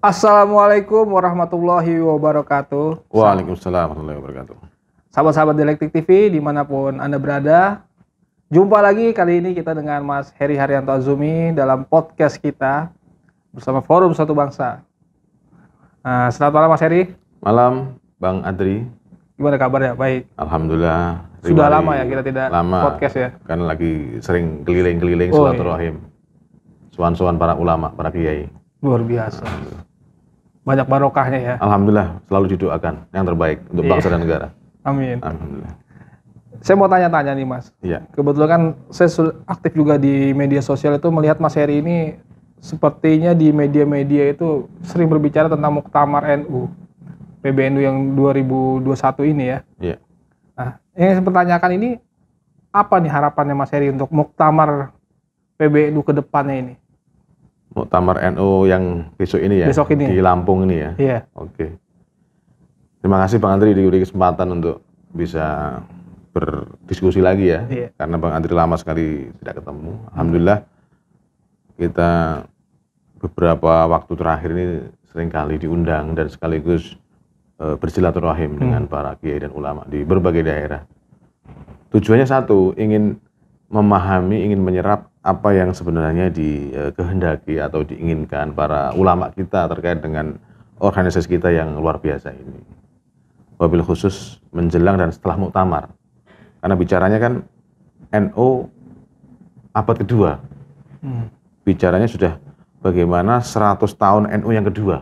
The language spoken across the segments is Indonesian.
Assalamualaikum warahmatullahi wabarakatuh. Waalaikumsalam warahmatullahi wabarakatuh. Sahabat-sahabat Dialektik TV dimanapun Anda berada. Jumpa lagi kali ini kita dengan Mas Heri Haryanto Azumi dalam podcast kita bersama Forum Satu Bangsa. Selamat malam Mas Heri. Malam Bang Adri. Gimana kabarnya? Baik. Alhamdulillah. Sudah lama ya kita tidak podcast ya. Kan lagi sering keliling-keliling silaturahim. Sowan-sowan para ulama, para kiai. Luar biasa. Banyak barokahnya ya. Alhamdulillah, selalu didoakan yang terbaik untuk bangsa dan negara. Amin. Alhamdulillah. Saya mau tanya-tanya nih Mas. Iya. Kebetulan kan saya aktif juga di media sosial itu melihat Mas Heri ini sepertinya di media-media itu sering berbicara tentang Muktamar NU. PBNU yang 2021 ini ya. Iya. Nah, yang saya pertanyakan ini apa nih harapannya Mas Heri untuk Muktamar PBNU ke depannya ini? Muktamar NU yang besok ini ya? Besok ini. Di Lampung ini ya? Iya. Oke. Terima kasih Bang Andri diberi kesempatan untuk bisa berdiskusi lagi ya. Iya. Karena Bang Andri lama sekali tidak ketemu. Alhamdulillah kita beberapa waktu terakhir ini seringkali diundang dan sekaligus bersilaturahim dengan para kiai dan ulama di berbagai daerah. Tujuannya satu, ingin memahami, ingin menyerap apa yang sebenarnya dikehendaki atau diinginkan para ulama kita terkait dengan organisasi kita yang luar biasa ini. Wabil khusus menjelang dan setelah muktamar. Karena bicaranya kan NU abad kedua. Bicaranya sudah bagaimana 100 tahun NU yang kedua.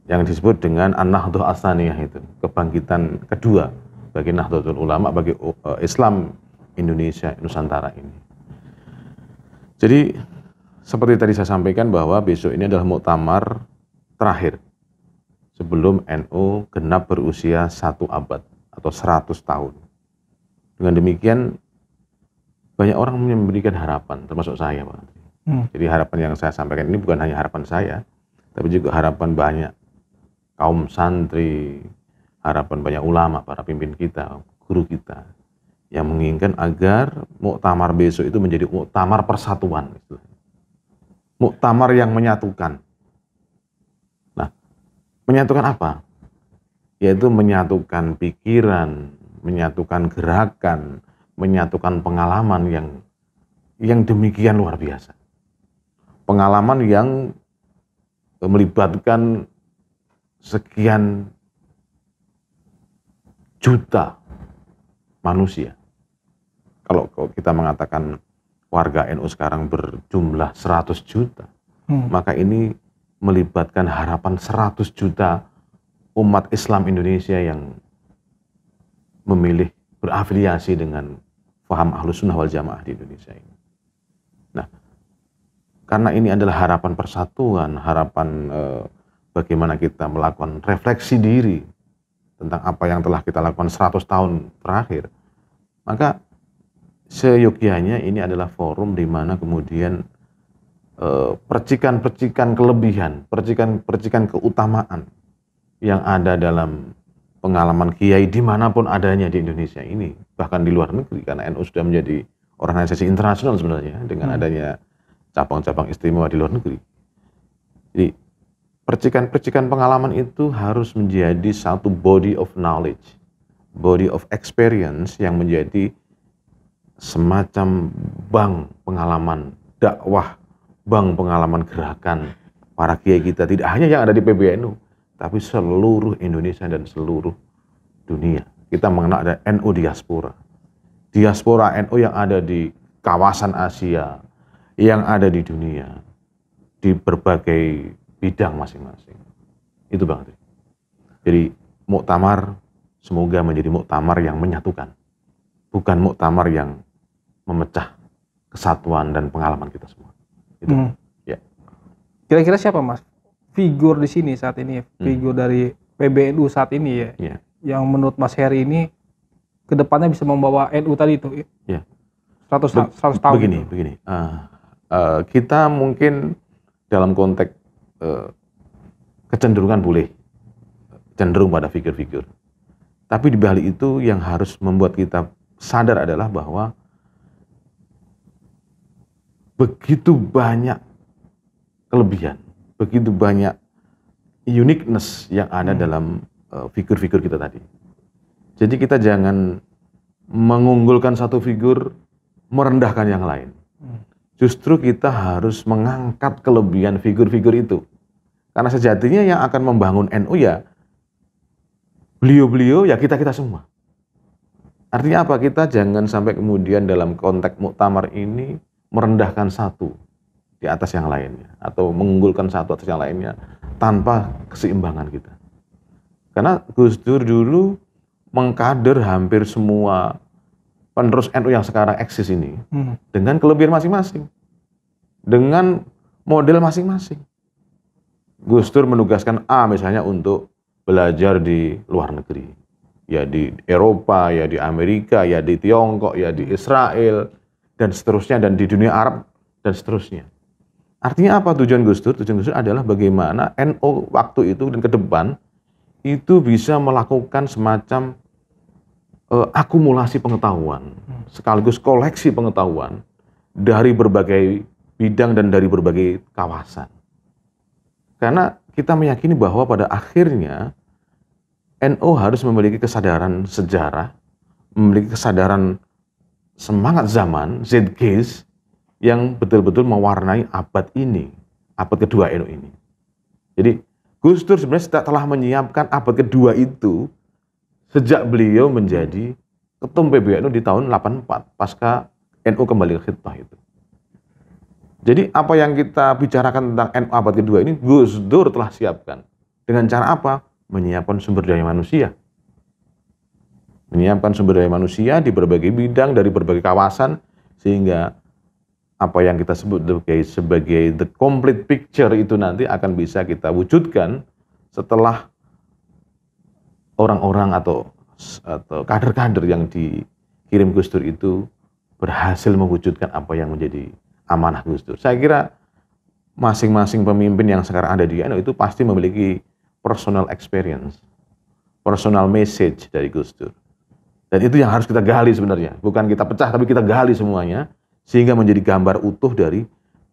Yang disebut dengan An-Nahdhah Ats-Tsaniyah itu. Kebangkitan kedua bagi Nahdlatul Ulama, bagi Islam Indonesia, Nusantara ini. Jadi seperti tadi saya sampaikan bahwa besok ini adalah muktamar terakhir sebelum NU genap berusia 1 abad atau 100 tahun. Dengan demikian banyak orang memberikan harapan, termasuk saya Pak. Jadi harapan yang saya sampaikan ini bukan hanya harapan saya, tapi juga harapan banyak kaum santri, harapan banyak ulama, para pimpin kita, guru kita, yang menginginkan agar muktamar besok itu menjadi muktamar persatuan. Muktamar yang menyatukan. Nah, menyatukan apa? Yaitu menyatukan pikiran, menyatukan gerakan, menyatukan pengalaman yang demikian luar biasa. Pengalaman yang melibatkan sekian juta manusia. Kalau kita mengatakan warga NU sekarang berjumlah 100 juta, maka ini melibatkan harapan 100 juta umat Islam Indonesia yang memilih berafiliasi dengan paham Ahlus Sunnah wal Jamaah di Indonesia ini. Nah, karena ini adalah harapan persatuan, harapan bagaimana kita melakukan refleksi diri tentang apa yang telah kita lakukan 100 tahun terakhir, maka seyogyanya ini adalah forum di mana kemudian percikan-percikan kelebihan, percikan-percikan keutamaan yang ada dalam pengalaman kiai dimanapun adanya di Indonesia ini, bahkan di luar negeri, karena NU sudah menjadi organisasi internasional sebenarnya dengan adanya cabang-cabang istimewa di luar negeri. Jadi percikan-percikan pengalaman itu harus menjadi satu body of knowledge, body of experience yang menjadi semacam bank pengalaman dakwah, bank pengalaman gerakan para kiai kita, tidak hanya yang ada di PBNU, tapi seluruh Indonesia dan seluruh dunia. Kita mengenal ada NU diaspora. Diaspora NU yang ada di kawasan Asia, yang ada di dunia, di berbagai bidang masing-masing. Itu Bang Adri. Jadi muktamar semoga menjadi muktamar yang menyatukan, bukan muktamar yang memecah kesatuan dan pengalaman kita semua. Itu. Ya. Kira-kira siapa Mas figur di sini saat ini, figur dari PBNU saat ini ya, yang menurut Mas Heri ini kedepannya bisa membawa NU tadi itu? Ya. 100 tahun. Begini. Kita mungkin dalam konteks kecenderungan boleh cenderung pada figur-figur. Tapi di balik itu yang harus membuat kita sadar adalah bahwa begitu banyak kelebihan, begitu banyak uniqueness yang ada dalam figur-figur kita tadi. Jadi kita jangan mengunggulkan satu figur, merendahkan yang lain. Justru kita harus mengangkat kelebihan figur-figur itu. Karena sejatinya yang akan membangun NU ya beliau-beliau, ya kita-kita semua. Artinya apa? Kita jangan sampai kemudian dalam konteks muktamar ini merendahkan satu di atas yang lainnya, atau mengunggulkan satu atas yang lainnya tanpa keseimbangan kita. Karena Gus Dur dulu mengkader hampir semua penerus NU yang sekarang eksis ini dengan kelebihan masing-masing, dengan model masing-masing. Gus Dur menugaskan A misalnya untuk belajar di luar negeri, ya di Eropa, ya di Amerika, ya di Tiongkok, ya di Israel, dan seterusnya, dan di dunia Arab, dan seterusnya. Artinya apa tujuan Gus Dur? Tujuan Gus Dur adalah bagaimana NU waktu itu dan ke depan itu bisa melakukan semacam akumulasi pengetahuan, sekaligus koleksi pengetahuan dari berbagai bidang dan dari berbagai kawasan. Karena kita meyakini bahwa pada akhirnya NU harus memiliki kesadaran sejarah, memiliki kesadaran semangat zaman, zeitgeist, yang betul-betul mewarnai abad ini, abad kedua NU ini. Jadi Gus Dur sebenarnya telah menyiapkan abad kedua itu sejak beliau menjadi ketum PBNU di tahun 84, pasca NU kembali ke khidmah itu. Jadi apa yang kita bicarakan tentang NU abad kedua ini, Gus Dur telah siapkan. Dengan cara apa? Menyiapkan sumber daya manusia. Menyiapkan sumber daya manusia di berbagai bidang, dari berbagai kawasan, sehingga apa yang kita sebut sebagai the complete picture itu nanti akan bisa kita wujudkan setelah orang-orang atau kader-kader yang dikirim Gus Dur itu berhasil mewujudkan apa yang menjadi amanah Gus Dur. Saya kira masing-masing pemimpin yang sekarang ada di NU itu pasti memiliki personal experience, personal message dari Gus Dur. Dan itu yang harus kita gali sebenarnya. Bukan kita pecah, tapi kita gali semuanya, sehingga menjadi gambar utuh dari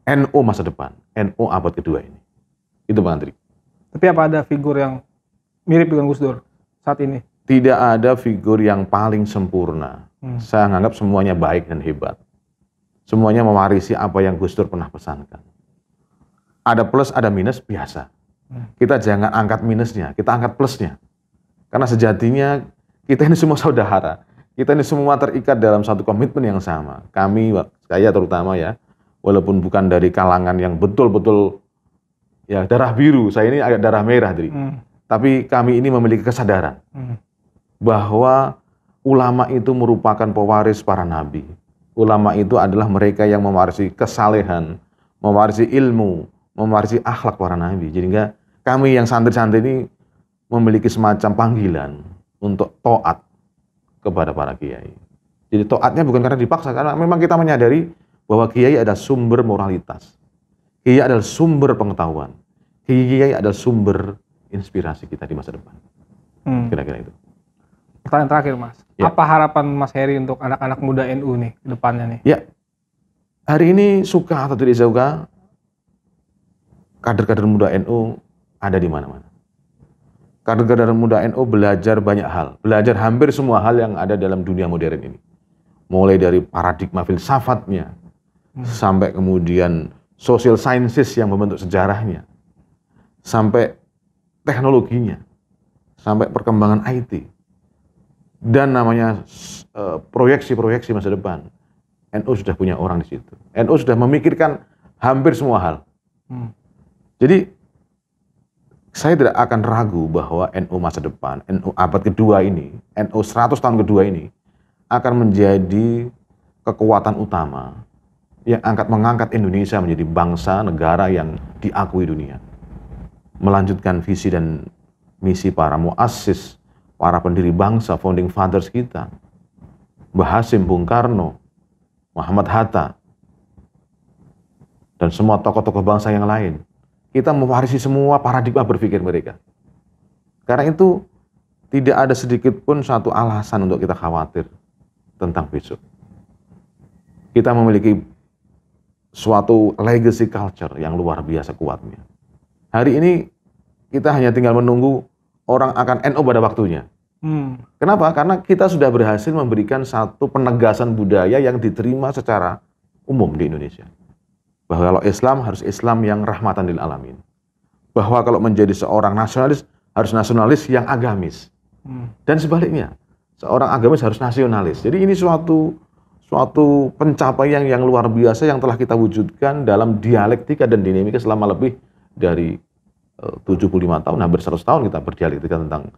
NU masa depan, NU abad kedua ini. Itu Bang Andri. Tapi apa ada figur yang mirip dengan Gus Dur saat ini? Tidak ada figur yang paling sempurna. Saya anggap semuanya baik dan hebat. Semuanya mewarisi apa yang Gus Dur pernah pesankan. Ada plus, ada minus, biasa. Kita jangan angkat minusnya, kita angkat plusnya. Karena sejatinya kita ini semua saudara. Kita ini semua terikat dalam satu komitmen yang sama. Kami, saya terutama ya, walaupun bukan dari kalangan yang betul-betul ya darah biru, saya ini agak darah merah, Dri. Tapi kami ini memiliki kesadaran bahwa ulama itu merupakan pewaris para nabi. Ulama itu adalah mereka yang mewarisi kesalehan, mewarisi ilmu, mewarisi akhlak para nabi. Jadi kami yang santri-santri ini memiliki semacam panggilan untuk taat kepada para kiai. Jadi taatnya bukan karena dipaksa, karena memang kita menyadari bahwa kiai adalah sumber moralitas. Kiai adalah sumber pengetahuan. Kiai adalah sumber inspirasi kita di masa depan. Kira-kira itu. Pertanyaan terakhir, Mas. Ya. Apa harapan Mas Heri untuk anak-anak muda NU nih ke depannya nih? Ya. Hari ini suka atau tidak suka, kader-kader muda NU ada di mana-mana. Kader-kader muda NU belajar banyak hal. Belajar hampir semua hal yang ada dalam dunia modern ini. Mulai dari paradigma filsafatnya, sampai kemudian social sciences yang membentuk sejarahnya, sampai teknologinya, sampai perkembangan IT, dan namanya proyeksi-proyeksi masa depan. NU sudah punya orang di situ. NU sudah memikirkan hampir semua hal. Jadi saya tidak akan ragu bahwa NU masa depan, NU abad kedua ini, NU 100 tahun kedua ini akan menjadi kekuatan utama yang mengangkat Indonesia menjadi bangsa negara yang diakui dunia. Melanjutkan visi dan misi para muassis, para pendiri bangsa, founding fathers kita, Mbah Hasim, Bung Karno, Muhammad Hatta, dan semua tokoh-tokoh bangsa yang lain. Kita mewarisi semua paradigma berpikir mereka. Karena itu tidak ada sedikit pun satu alasan untuk kita khawatir tentang besok. Kita memiliki suatu legacy culture yang luar biasa kuatnya. Hari ini kita hanya tinggal menunggu orang akan NU pada waktunya. Kenapa? Karena kita sudah berhasil memberikan satu penegasan budaya yang diterima secara umum di Indonesia. Bahwa kalau Islam harus Islam yang rahmatan lil alamin. Bahwa kalau menjadi seorang nasionalis harus nasionalis yang agamis. Dan sebaliknya, seorang agamis harus nasionalis. Jadi ini suatu pencapaian yang luar biasa yang telah kita wujudkan dalam dialektika dan dinamika selama lebih dari 75 tahun, hampir 100 tahun kita berdialektika tentang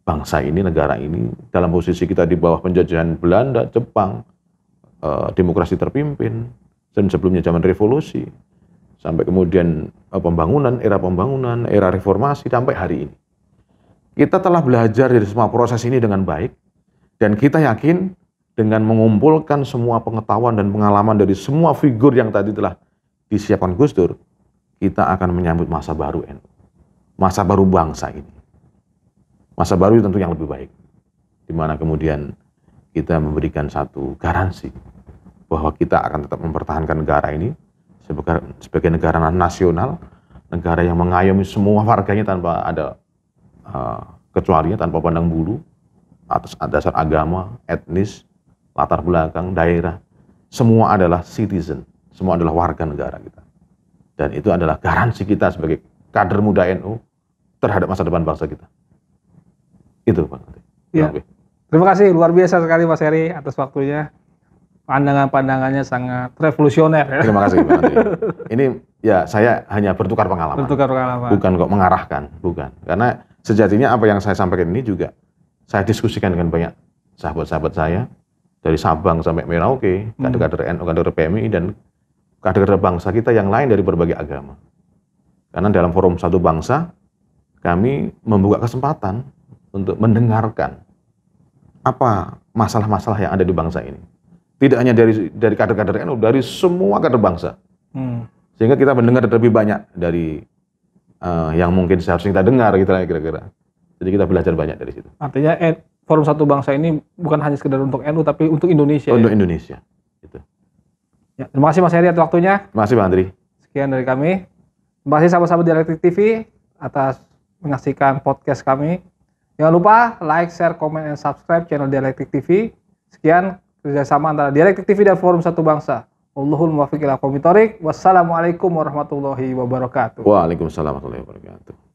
bangsa ini, negara ini, dalam posisi kita di bawah penjajahan Belanda, Jepang, demokrasi terpimpin, dan sebelumnya zaman revolusi, sampai kemudian pembangunan, era reformasi, sampai hari ini. Kita telah belajar dari semua proses ini dengan baik, dan kita yakin dengan mengumpulkan semua pengetahuan dan pengalaman dari semua figur yang tadi telah disiapkan Gus Dur, kita akan menyambut masa baru NU. Masa baru bangsa ini. Masa baru tentu yang lebih baik. Di mana kemudian kita memberikan satu garansi bahwa kita akan tetap mempertahankan negara ini sebagai negara nasional, negara yang mengayomi semua warganya tanpa ada kecualinya, tanpa pandang bulu, atas dasar agama, etnis, latar belakang, daerah, semua adalah citizen, semua adalah warga negara kita. Dan itu adalah garansi kita sebagai kader muda NU terhadap masa depan bangsa kita. Itu Pak. Ya. Terima kasih, luar biasa sekali Mas Heri atas waktunya. Pandangan-pandangannya sangat revolusioner. Ya? Terima kasih Pak Andri. Ini ya saya hanya bertukar pengalaman. Bukan kok mengarahkan, bukan. Karena sejatinya apa yang saya sampaikan ini juga saya diskusikan dengan banyak sahabat-sahabat saya. Dari Sabang sampai Merauke, kader-kader NU, kader PMI, dan kader-kader bangsa kita yang lain dari berbagai agama. Karena dalam forum satu bangsa, kami membuka kesempatan untuk mendengarkan apa masalah-masalah yang ada di bangsa ini. Tidak hanya dari kader-kader NU, dari semua kader bangsa. Sehingga kita mendengar lebih banyak dari yang mungkin seharusnya kita dengar, gitu lah kira-kira. Jadi kita belajar banyak dari situ. Artinya Forum Satu Bangsa ini bukan hanya sekedar untuk NU, tapi untuk Indonesia. Untuk ya? Indonesia. Gitu. Ya, terima kasih Mas Heri atas waktunya. Terima kasih Pak Andri. Sekian dari kami. Terima kasih sahabat-sahabat Dialektik TV atas menyaksikan podcast kami. Jangan lupa like, share, comment, dan subscribe channel Dialektik TV. Sekian kerjasama antara Dialektik TV dan Forum Satu Bangsa. Wallahul muwaffiq ila aqwamit thoriq. Wassalamualaikum warahmatullahi wabarakatuh. Waalaikumsalam warahmatullahi wabarakatuh.